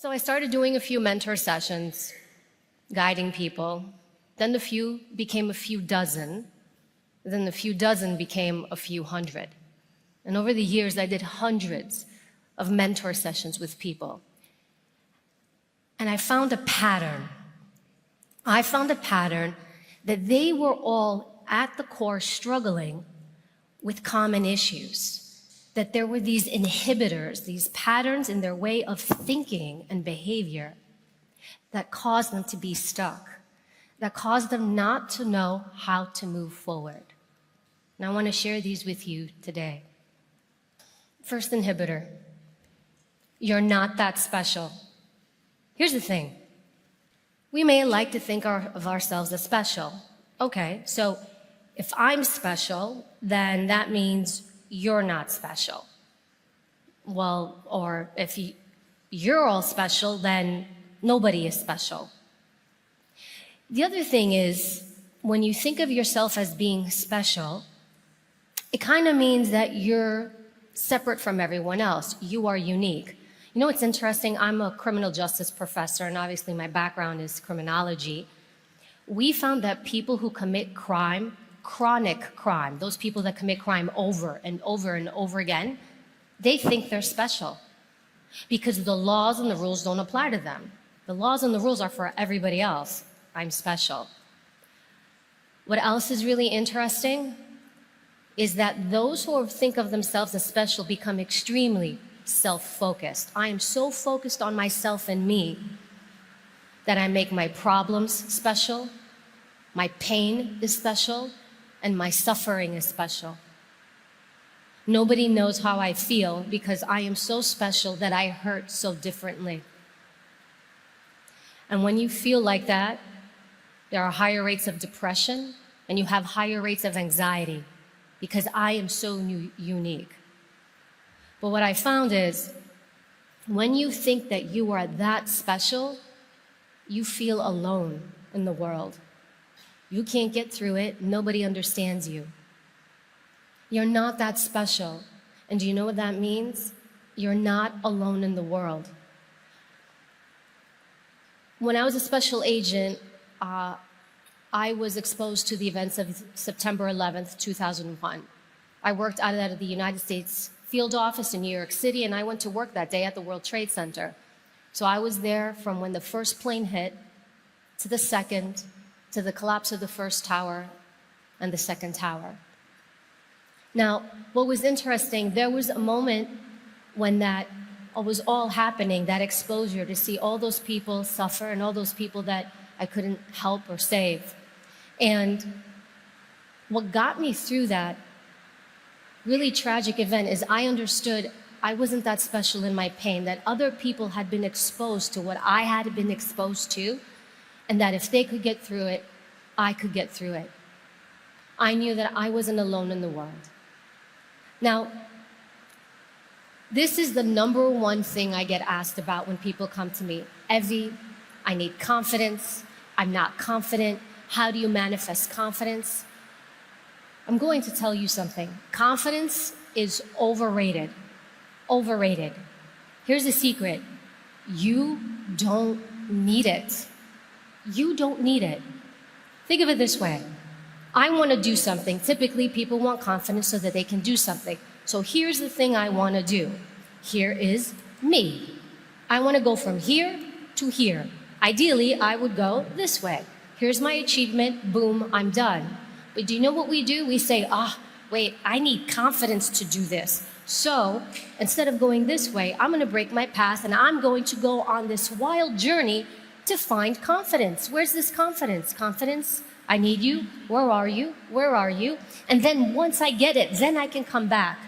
So I started doing a few mentor sessions, guiding people. Then the few became a few dozen. Then the few dozen became a few hundred. And over the years, I did hundreds of mentor sessions with people. And I found a pattern. I found a pattern that they were all at the core struggling with common issues. That there were these inhibitors, these patterns in their way of thinking and behavior that caused them to be stuck, that caused them not to know how to move forward. And I want to share these with you today. First inhibitor, you're not that special. Here's the thing. We may like to think of ourselves as special. Okay, so if I'm special, then that means you're not special. Well, or if you're all special, then nobody is special. The other thing is, when you think of yourself as being special, it kind of means that you're separate from everyone else. You are unique. You know what's interesting? I'm a criminal justice professor, and obviously my background is criminology. We found that people who commit crime, chronic crime, those people that commit crime over and over and over again, they think they're special because the laws and the rules don't apply to them. The laws and the rules are for everybody else. I'm special. What else is really interesting is that those who think of themselves as special become extremely self-focused. I am so focused on myself and me that I make my problems special, my pain is special, and my suffering is special. Nobody knows how I feel because I am so special that I hurt so differently. And when you feel like that, there are higher rates of depression and you have higher rates of anxiety because I am so unique. But what I found is when you think that you are that special, you feel alone in the world. You can't get through it. Nobody understands you. You're not that special. And do you know what that means? You're not alone in the world. When I was a special agent, I was exposed to the events of September 11th, 2001. I worked out of the United States field office in New York City, and I went to work that day at the World Trade Center. So I was there from when the first plane hit to the second, to the collapse of the first tower and the second tower. Now, what was interesting, there was a moment when that was all happening, that exposure, to see all those people suffer and all those people that I couldn't help or save. And what got me through that really tragic event is I understood I wasn't that special in my pain, that other people had been exposed to what I had been exposed to, and that if they could get through it, I could get through it. I knew that I wasn't alone in the world. Now, this is the number one thing I get asked about when people come to me. Evie, I need confidence. I'm not confident. How do you manifest confidence? I'm going to tell you something. Confidence is overrated. Overrated. Here's the secret. You don't need it. You don't need it. Think of it this way. I want to do something. Typically, people want confidence so that they can do something. So here's the thing I want to do. Here is me. I want to go from here to here. Ideally, I would go this way. Here's my achievement. Boom, I'm done. But do you know what we do? We say, wait, I need confidence to do this. So instead of going this way, I'm going to break my path and I'm going to go on this wild journey to find confidence. Where's this confidence? Confidence, I need you. Where are you? Where are you? And then once I get it, then I can come back.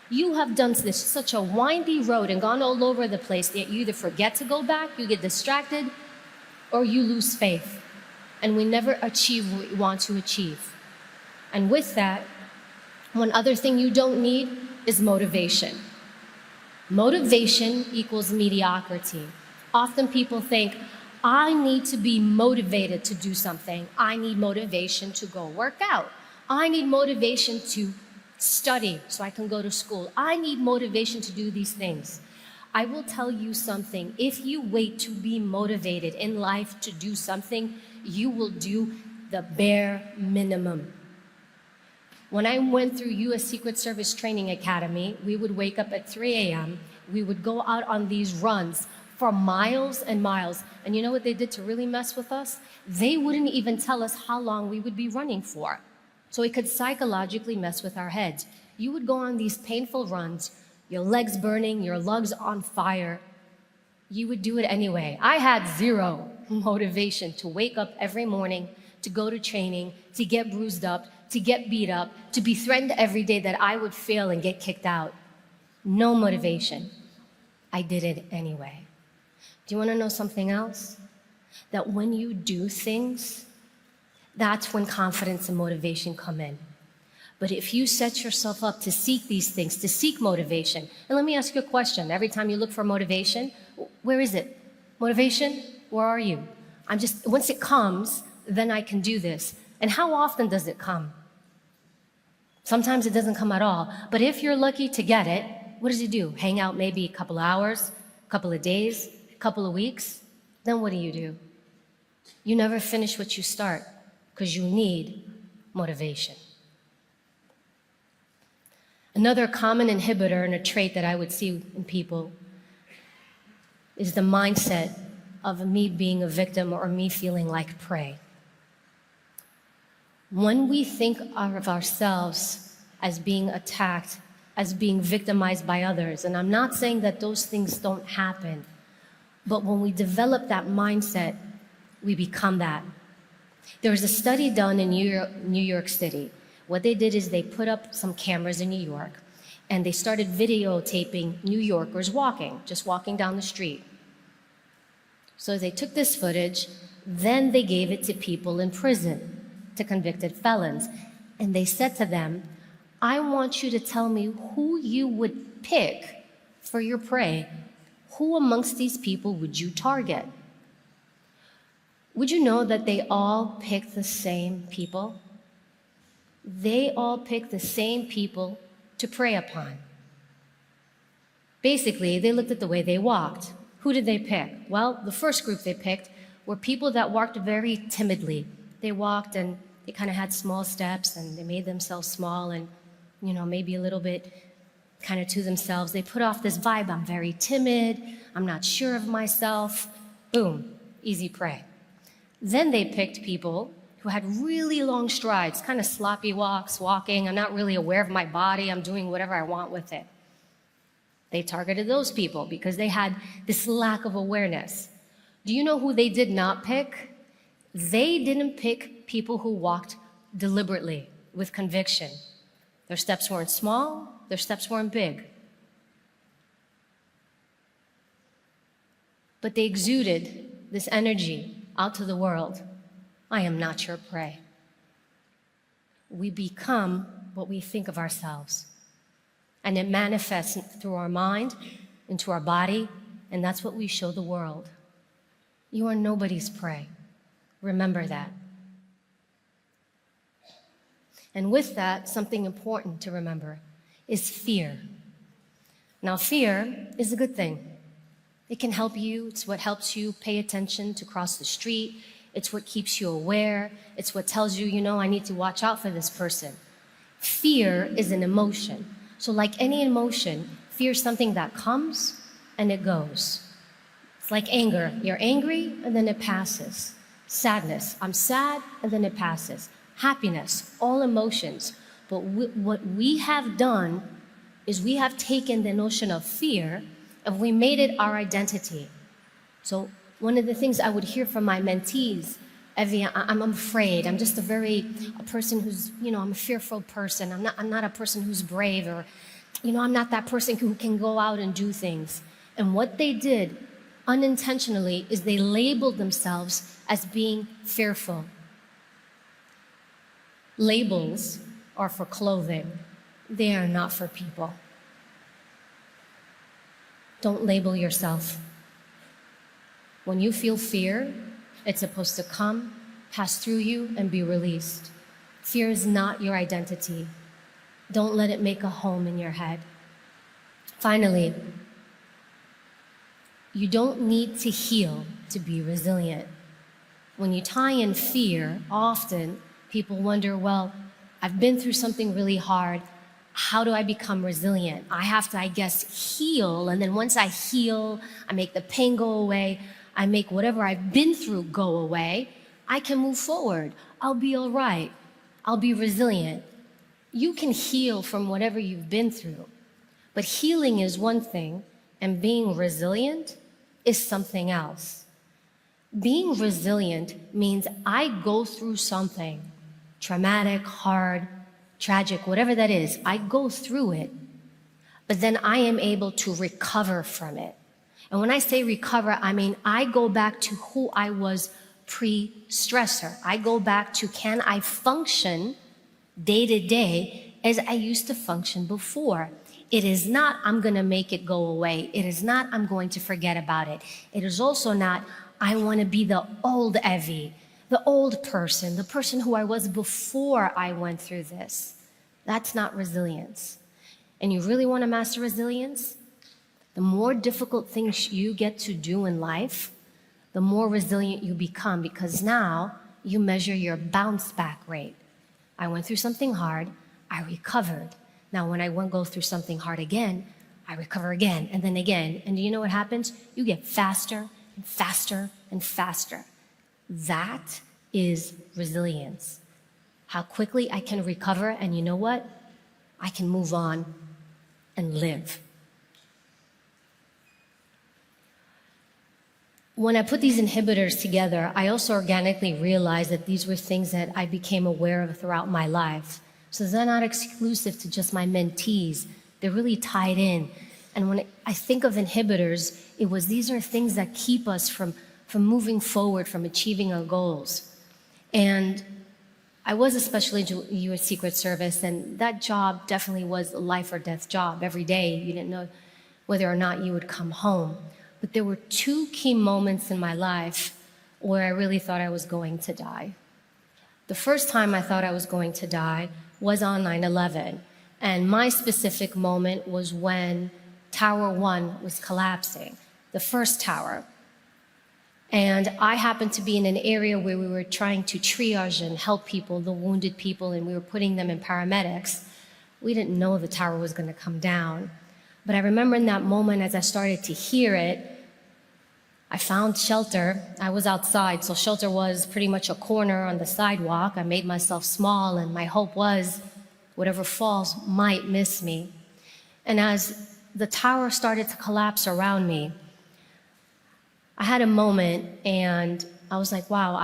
You have done this such a windy road and gone all over the place that you either forget to go back, you get distracted, or you lose faith. And we never achieve what we want to achieve. And with that, one other thing you don't need is motivation. Motivation equals mediocrity. Often people think, I need to be motivated to do something. I need motivation to go work out. I need motivation to study so I can go to school. I need motivation to do these things. I will tell you something. If you wait to be motivated in life to do something, you will do the bare minimum. When I went through U.S. Secret Service Training Academy, we would wake up at 3 a.m. We would go out on these runs for miles and miles. And you know what they did to really mess with us? They wouldn't even tell us how long we would be running for. So it could psychologically mess with our heads. You would go on these painful runs, your legs burning, your lungs on fire. You would do it anyway. I had zero motivation to wake up every morning, to go to training, to get bruised up, to get beat up, to be threatened every day that I would fail and get kicked out. No motivation. I did it anyway. Do you want to know something else? That when you do things, that's when confidence and motivation come in. But if you set yourself up to seek these things, to seek motivation, and let me ask you a question. Every time you look for motivation, where is it? Motivation, where are you? Once it comes, then I can do this. And how often does it come? Sometimes it doesn't come at all. But if you're lucky to get it, what does it do? Hang out maybe a couple of hours, a couple of days, a couple of weeks? Then what do? You never finish what you start because you need motivation. Another common inhibitor and a trait that I would see in people is the mindset of me being a victim or me feeling like prey. When we think of ourselves as being attacked, as being victimized by others, and I'm not saying that those things don't happen, but when we develop that mindset, we become that. There was a study done in New York City. What they did is they put up some cameras in New York, and they started videotaping New Yorkers just walking down the street. So they took this footage, then they gave it to people in prison, to convicted felons. And they said to them, I want you to tell me who you would pick for your prey. Who amongst these people would you target? Would you know that they all picked the same people? They all picked the same people to prey upon. Basically, they looked at the way they walked. Who did they pick? Well, the first group they picked were people that walked very timidly. They walked and they kind of had small steps and they made themselves small and, maybe a little bit kind of to themselves. They put off this vibe, I'm very timid, I'm not sure of myself. Boom, easy prey. Then they picked people who had really long strides, kind of sloppy walking. I'm not really aware of my body. I'm doing whatever I want with it. They targeted those people because they had this lack of awareness. Do you know who they did not pick? They didn't pick people who walked deliberately with conviction. Their steps weren't small, their steps weren't big. But they exuded this energy out to the world. I am not your prey. We become what we think of ourselves. And it manifests through our mind, into our body, and that's what we show the world. You are nobody's prey. Remember that. And with that, something important to remember is fear. Now, fear is a good thing. It can help you. It's what helps you pay attention to cross the street. It's what keeps you aware. It's what tells you, I need to watch out for this person. Fear is an emotion. So like any emotion, fear is something that comes and it goes. It's like anger. You're angry and then it passes. Sadness. I'm sad and then it passes. Happiness. All emotions. But what we have done is we have taken the notion of fear and we made it our identity. So one of the things I would hear from my mentees, Evie, I'm afraid. I'm just a person who's, I'm a fearful person. I'm not a person who's brave or, I'm not that person who can go out and do things. And what they did unintentionally is they labeled themselves as being fearful. Labels are for clothing. They are not for people. Don't label yourself. When you feel fear, it's supposed to come, pass through you, and be released. Fear is not your identity. Don't let it make a home in your head. Finally, You don't need to heal to be resilient. When you tie in fear, often people wonder, well, I've been through something really hard. How do I become resilient? I have to, I guess, heal. And then once I heal, I make the pain go away. I make whatever I've been through go away. I can move forward. I'll be all right. I'll be resilient. You can heal from whatever you've been through. But healing is one thing, and being resilient is something else. Being resilient means I go through something traumatic, hard, tragic, whatever that is. I go through it, but then I am able to recover from it. And when I say recover, I mean I go back to who I was pre-stressor. I go back to, can I function day to day as I used to function before? It is not, I'm going to make it go away. It is not, I'm going to forget about it. It is also not, I want to be the old Evie, the old person, the person who I was before I went through this. That's not resilience. And you really want to master resilience? The more difficult things you get to do in life, the more resilient you become, because now you measure your bounce back rate. I went through something hard, I recovered. Now, when I go through something hard again, I recover again, and then again. And do you know what happens? You get faster and faster and faster. That is resilience. How quickly I can recover, and you know what? I can move on and live. When I put these inhibitors together, I also organically realized that these were things that I became aware of throughout my life. So they're not exclusive to just my mentees. They're really tied in. And when I think of inhibitors, these are things that keep us from moving forward, from achieving our goals. And I was a special agent in the U.S. Secret Service, and that job definitely was a life or death job. Every day, you didn't know whether or not you would come home. But there were two key moments in my life where I really thought I was going to die. The first time I thought I was going to die was on 9/11. And my specific moment was when Tower 1 was collapsing, the first tower. And I happened to be in an area where we were trying to triage and help people, the wounded people, and we were putting them in paramedics. We didn't know the tower was going to come down. But I remember in that moment, as I started to hear it, I found shelter. I was outside, so shelter was pretty much a corner on the sidewalk. I made myself small, and my hope was whatever falls might miss me. And as the tower started to collapse around me, I had a moment, and I was like, wow,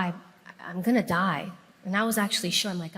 I'm gonna die. And I was actually sure, I'm like,